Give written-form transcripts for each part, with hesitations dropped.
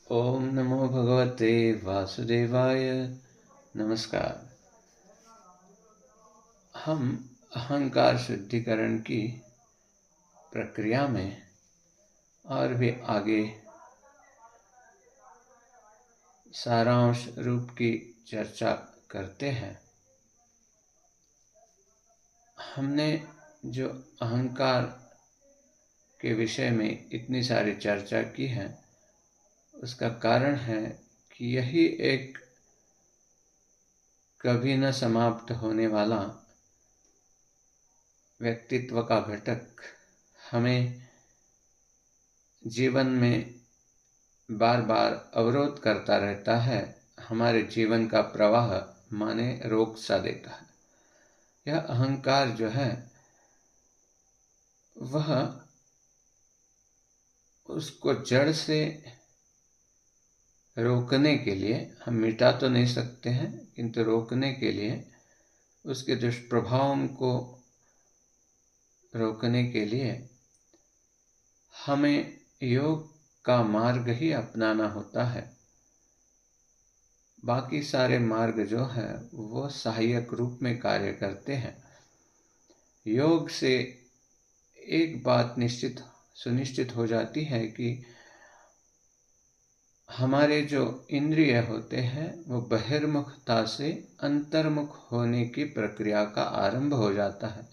ओम नमो भगवते वासुदेवाय। नमस्कार। हम अहंकार शुद्धिकरण की प्रक्रिया में और भी आगे सारांश रूप की चर्चा करते हैं। हमने जो अहंकार के विषय में इतनी सारी चर्चा की है, उसका कारण है कि यही एक कभी न समाप्त होने वाला व्यक्तित्व का घटक हमें जीवन में बार बार अवरोध करता रहता है, हमारे जीवन का प्रवाह माने रोक सा देता है। यह अहंकार जो है वह उसको जड़ से रोकने के लिए, हम मिटा तो नहीं सकते हैं, किंतु रोकने के लिए, उसके दुष्प्रभावों को रोकने के लिए हमें योग का मार्ग ही अपनाना होता है। बाकी सारे मार्ग जो है वो सहायक रूप में कार्य करते हैं। योग से एक बात सुनिश्चित हो जाती है कि हमारे जो इंद्रिय होते हैं वो बहिर्मुखता से अंतर्मुख होने की प्रक्रिया का आरंभ हो जाता है।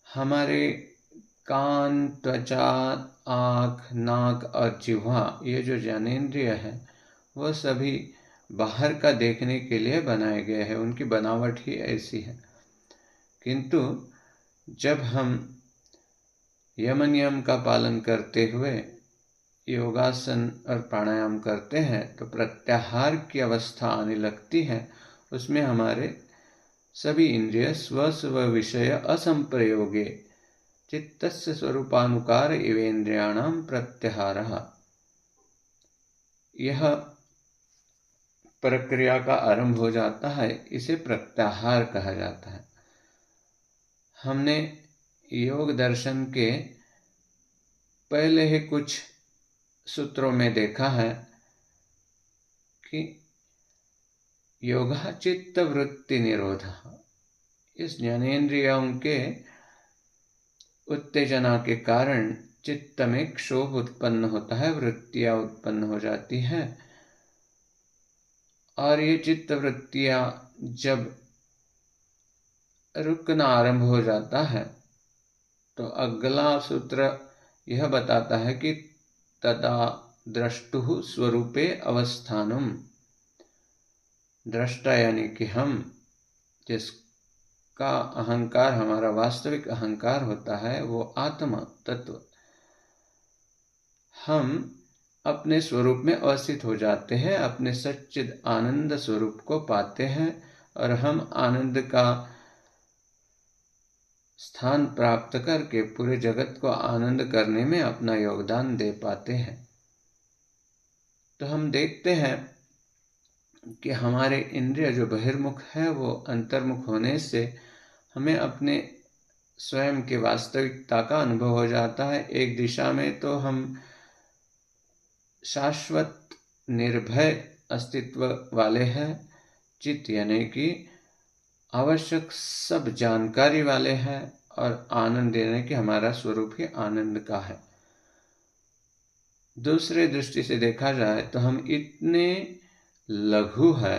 हमारे कान, त्वचा, आँख, नाक और जिह्वा, ये जो ज्ञानेंद्रिय है वो सभी बाहर का देखने के लिए बनाए गए हैं, उनकी बनावट ही ऐसी है। किंतु जब हम यम नियम का पालन करते हुए योगासन और प्राणायाम करते हैं तो प्रत्याहार की अवस्था आने लगती है। उसमें हमारे सभी इंद्रिय स्व विषय असंप्रयोगे चित्तस्य स्वरूपानुकार इवेन्द्रियाणाम प्रत्याहारः, यह प्रक्रिया का आरंभ हो जाता है। इसे प्रत्याहार कहा जाता है। हमने योग दर्शन के पहले ही कुछ सूत्रों में देखा है कि योगः चित्त वृत्ति निरोधः, इस ज्ञानेन्द्रियों के उत्तेजना के कारण चित्त में क्षोभ उत्पन्न होता है, वृत्तियां उत्पन्न हो जाती है। और ये चित्त वृत्तियां जब रुकना आरंभ हो जाता है तो अगला सूत्र यह बताता है कि तदा द्रष्टुः स्वरूपे अवस्थानम, दृष्टा यानी कि हम, जिसका अहंकार हमारा वास्तविक अहंकार होता है वो आत्मा तत्व, हम अपने स्वरूप में अवस्थित हो जाते हैं, अपने सच्चिद आनंद स्वरूप को पाते हैं और हम आनंद का स्थान प्राप्त करके पूरे जगत को आनंद करने में अपना योगदान दे पाते हैं। तो हम देखते हैं कि हमारे इंद्रिय जो बहिर्मुख है वो अंतर्मुख होने से हमें अपने स्वयं की वास्तविकता का अनुभव हो जाता है। एक दिशा में तो हम शाश्वत निर्भय अस्तित्व वाले हैं, चित्त यानी कि आवश्यक सब जानकारी वाले हैं, और आनंद यानी कि हमारा स्वरूप ही आनंद का है। दूसरे दृष्टि से देखा जाए तो हम इतने लघु है,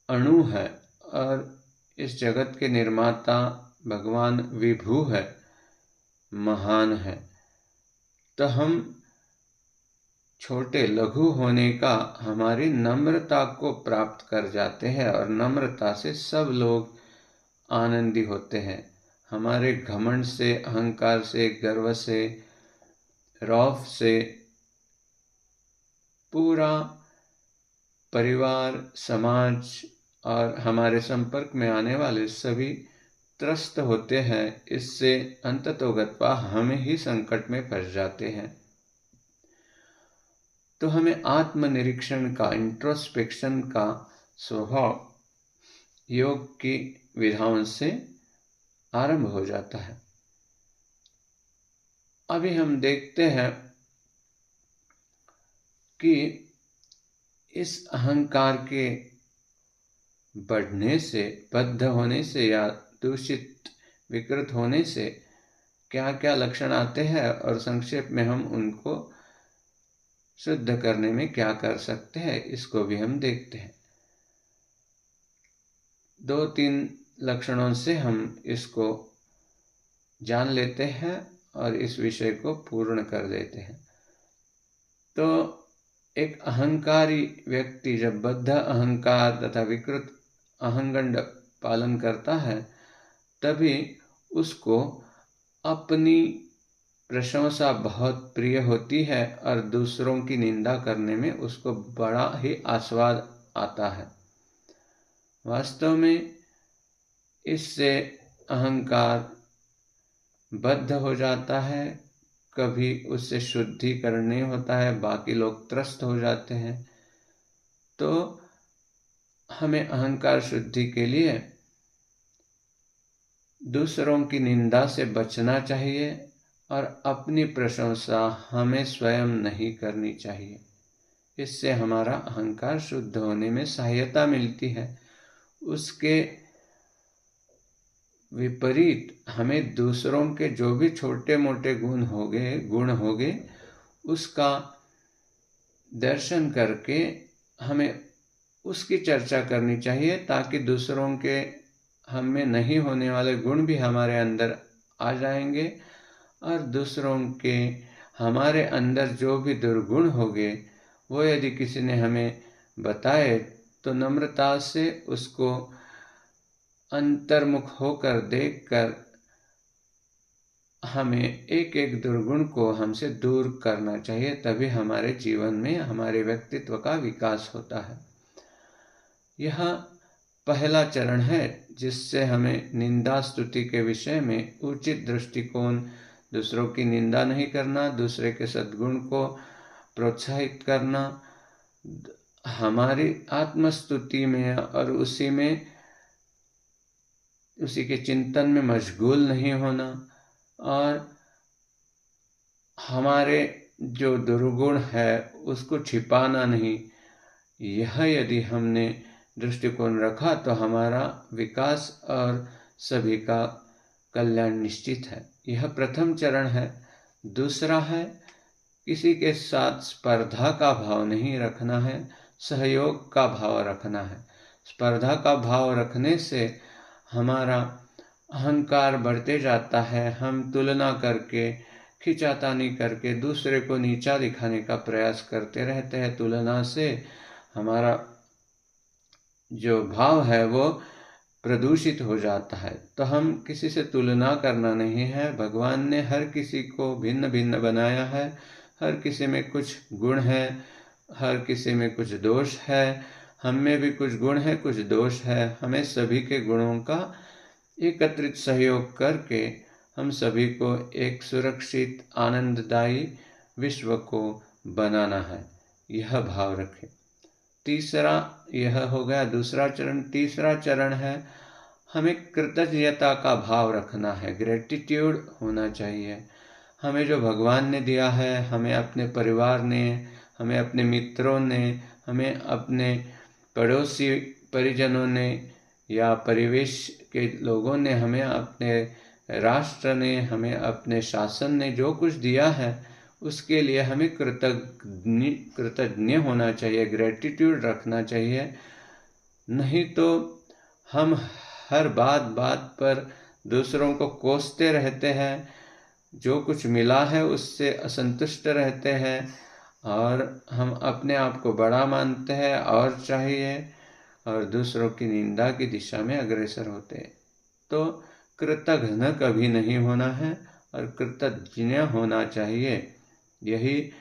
अणु है, और इस जगत के निर्माता भगवान विभु है, महान है। तो हम छोटे लघु होने का हमारी नम्रता को प्राप्त कर जाते हैं और नम्रता से सब लोग आनंदी होते हैं। हमारे घमंड से, अहंकार से, गर्व से, रौफ से पूरा परिवार, समाज और हमारे संपर्क में आने वाले सभी त्रस्त होते हैं। इससे अंततोगत्वा हम ही संकट में फंस जाते हैं। तो हमें आत्मनिरीक्षण का, इंट्रोस्पेक्शन का स्वभाव योग की विधाओं से आरंभ हो जाता है। अभी हम देखते हैं कि इस अहंकार के बढ़ने से, बद्ध होने से या दूषित विकृत होने से क्या क्या लक्षण आते हैं और संक्षेप में हम उनको शुद्ध करने में क्या कर सकते हैं, इसको भी हम देखते हैं। 2-3 लक्षणों से हम इसको जान लेते हैं और इस विषय को पूर्ण कर देते हैं। तो एक अहंकारी व्यक्ति जब बद्ध अहंकार तथा विकृत अहंगंड पालन करता है, तभी उसको अपनी प्रशंसा बहुत प्रिय होती है और दूसरों की निंदा करने में उसको बड़ा ही आस्वाद आता है। वास्तव में इससे अहंकार बद्ध हो जाता है, कभी उससे शुद्धिकरण नहीं होता है, बाकी लोग त्रस्त हो जाते हैं। तो हमें अहंकार शुद्धि के लिए दूसरों की निंदा से बचना चाहिए और अपनी प्रशंसा हमें स्वयं नहीं करनी चाहिए। इससे हमारा अहंकार शुद्ध होने में सहायता मिलती है। उसके विपरीत हमें दूसरों के जो भी छोटे मोटे गुण होंगे उसका दर्शन करके हमें उसकी चर्चा करनी चाहिए, ताकि दूसरों के हम में नहीं होने वाले गुण भी हमारे अंदर आ जाएंगे और दूसरों के हमारे अंदर जो भी दुर्गुण होंगे वो यदि किसी ने हमें बताए तो नम्रता से उसको अंतर्मुख होकर देखकर हमें एक एक दुर्गुण को हमसे दूर करना चाहिए, तभी हमारे जीवन में हमारे व्यक्तित्व का विकास होता है। यह पहला चरण है जिससे हमें निंदा स्तुति के विषय में उचित दृष्टिकोण, दूसरों की निंदा नहीं करना, दूसरे के सद्गुण को प्रोत्साहित करना, हमारी आत्मस्तुति में और उसी के चिंतन में मशगूल नहीं होना और हमारे जो दुर्गुण है उसको छिपाना नहीं। यह यदि हमने दृष्टिकोण रखा तो हमारा विकास और सभी का कल्याण निश्चित है। यह प्रथम चरण है। दूसरा है किसी के साथ स्पर्धा का भाव नहीं रखना है, सहयोग का भाव रखना है। स्पर्धा का भाव रखने से हमारा अहंकार बढ़ते जाता है। हम तुलना करके, खिंचातानी करके दूसरे को नीचा दिखाने का प्रयास करते रहते हैं। तुलना से हमारा जो भाव है वो प्रदूषित हो जाता है। तो हम किसी से तुलना करना नहीं है। भगवान ने हर किसी को भिन्न भिन्न बनाया है। हर किसी में कुछ गुण है, हर किसी में कुछ दोष है। हम में भी कुछ गुण है, कुछ दोष है। हमें सभी के गुणों का एकत्रित सहयोग करके हम सभी को एक सुरक्षित आनंददायी विश्व को बनाना है। यह भाव रखें। तीसरा यह हो गया दूसरा चरण। तीसरा चरण है हमें कृतज्ञता का भाव रखना है। ग्रेटिट्यूड होना चाहिए। हमें जो भगवान ने दिया है, हमें अपने परिवार ने, हमें अपने मित्रों ने, हमें अपने पड़ोसी परिजनों ने या परिवेश के लोगों ने, हमें अपने राष्ट्र ने, हमें अपने शासन ने जो कुछ दिया है उसके लिए हमें कृतज्ञ होना चाहिए, ग्रेटिट्यूड रखना चाहिए। नहीं तो हम हर बात पर दूसरों को कोसते रहते हैं, जो कुछ मिला है उससे असंतुष्ट रहते हैं और हम अपने आप को बड़ा मानते हैं और चाहिए और दूसरों की निंदा की दिशा में अग्रसर होते हैं। तो कृतघ्न कभी नहीं होना है और कृतज्ञ होना चाहिए। यही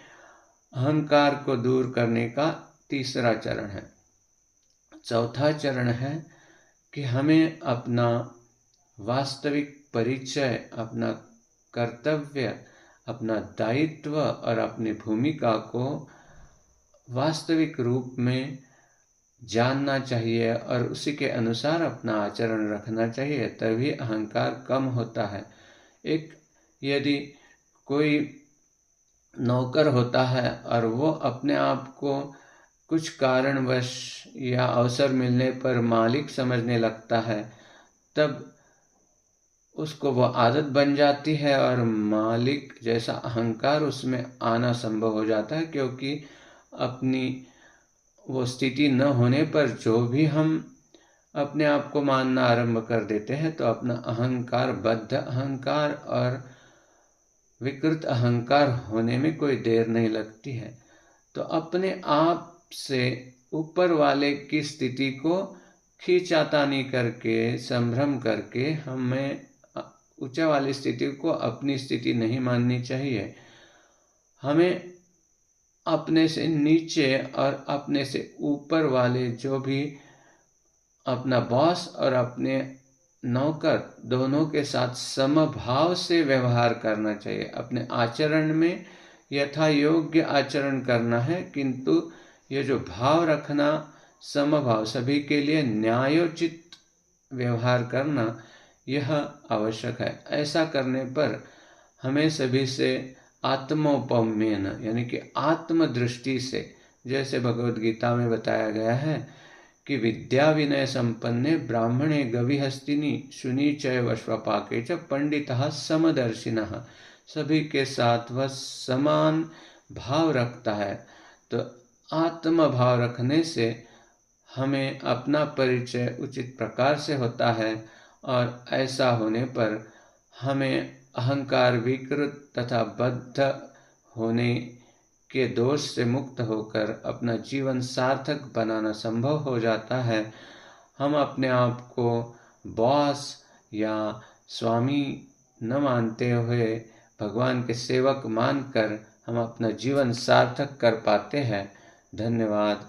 अहंकार को दूर करने का तीसरा चरण है। चौथा चरण है कि हमें अपना वास्तविक परिचय, अपना कर्तव्य, अपना दायित्व और अपनी भूमिका को वास्तविक रूप में जानना चाहिए और उसी के अनुसार अपना आचरण रखना चाहिए, तभी अहंकार कम होता है। यदि कोई नौकर होता है और वो अपने आप को कुछ कारणवश या अवसर मिलने पर मालिक समझने लगता है, तब उसको वो आदत बन जाती है और मालिक जैसा अहंकार उसमें आना संभव हो जाता है, क्योंकि अपनी वो स्थिति न होने पर जो भी हम अपने आप को मानना आरंभ कर देते हैं, तो अपना अहंकार, बद्ध अहंकार और विकृत अहंकार होने में कोई देर नहीं लगती है। तो अपने आप से ऊपर वाले की स्थिति को खींचातानी करके, संभ्रम करके हमें ऊंचा वाली स्थिति को अपनी स्थिति नहीं माननी चाहिए। हमें अपने से नीचे और अपने से ऊपर वाले जो भी अपना बॉस और अपने नौकर दोनों के साथ समभाव से व्यवहार करना चाहिए। अपने आचरण में यथा योग्य आचरण करना है, किंतु ये जो भाव रखना, समभाव, सभी के लिए न्यायोचित व्यवहार करना, यह आवश्यक है। ऐसा करने पर हमें सभी से आत्मोपम्यन यानी कि आत्मदृष्टि से, जैसे भगवद गीता में बताया गया है कि विद्या विनय संपन्ने ब्राह्मणे गविहस्तिनी शुनि चैव श्वपाके च पंडितः समदर्शिनः, सभी के साथ वह समान भाव रखता है। तो आत्म भाव रखने से हमें अपना परिचय उचित प्रकार से होता है, और ऐसा होने पर हमें अहंकार, विकृत तथा बद्ध होने के दोष से मुक्त होकर अपना जीवन सार्थक बनाना संभव हो जाता है। हम अपने आप को बॉस या स्वामी न मानते हुए भगवान के सेवक मानकर हम अपना जीवन सार्थक कर पाते हैं। धन्यवाद।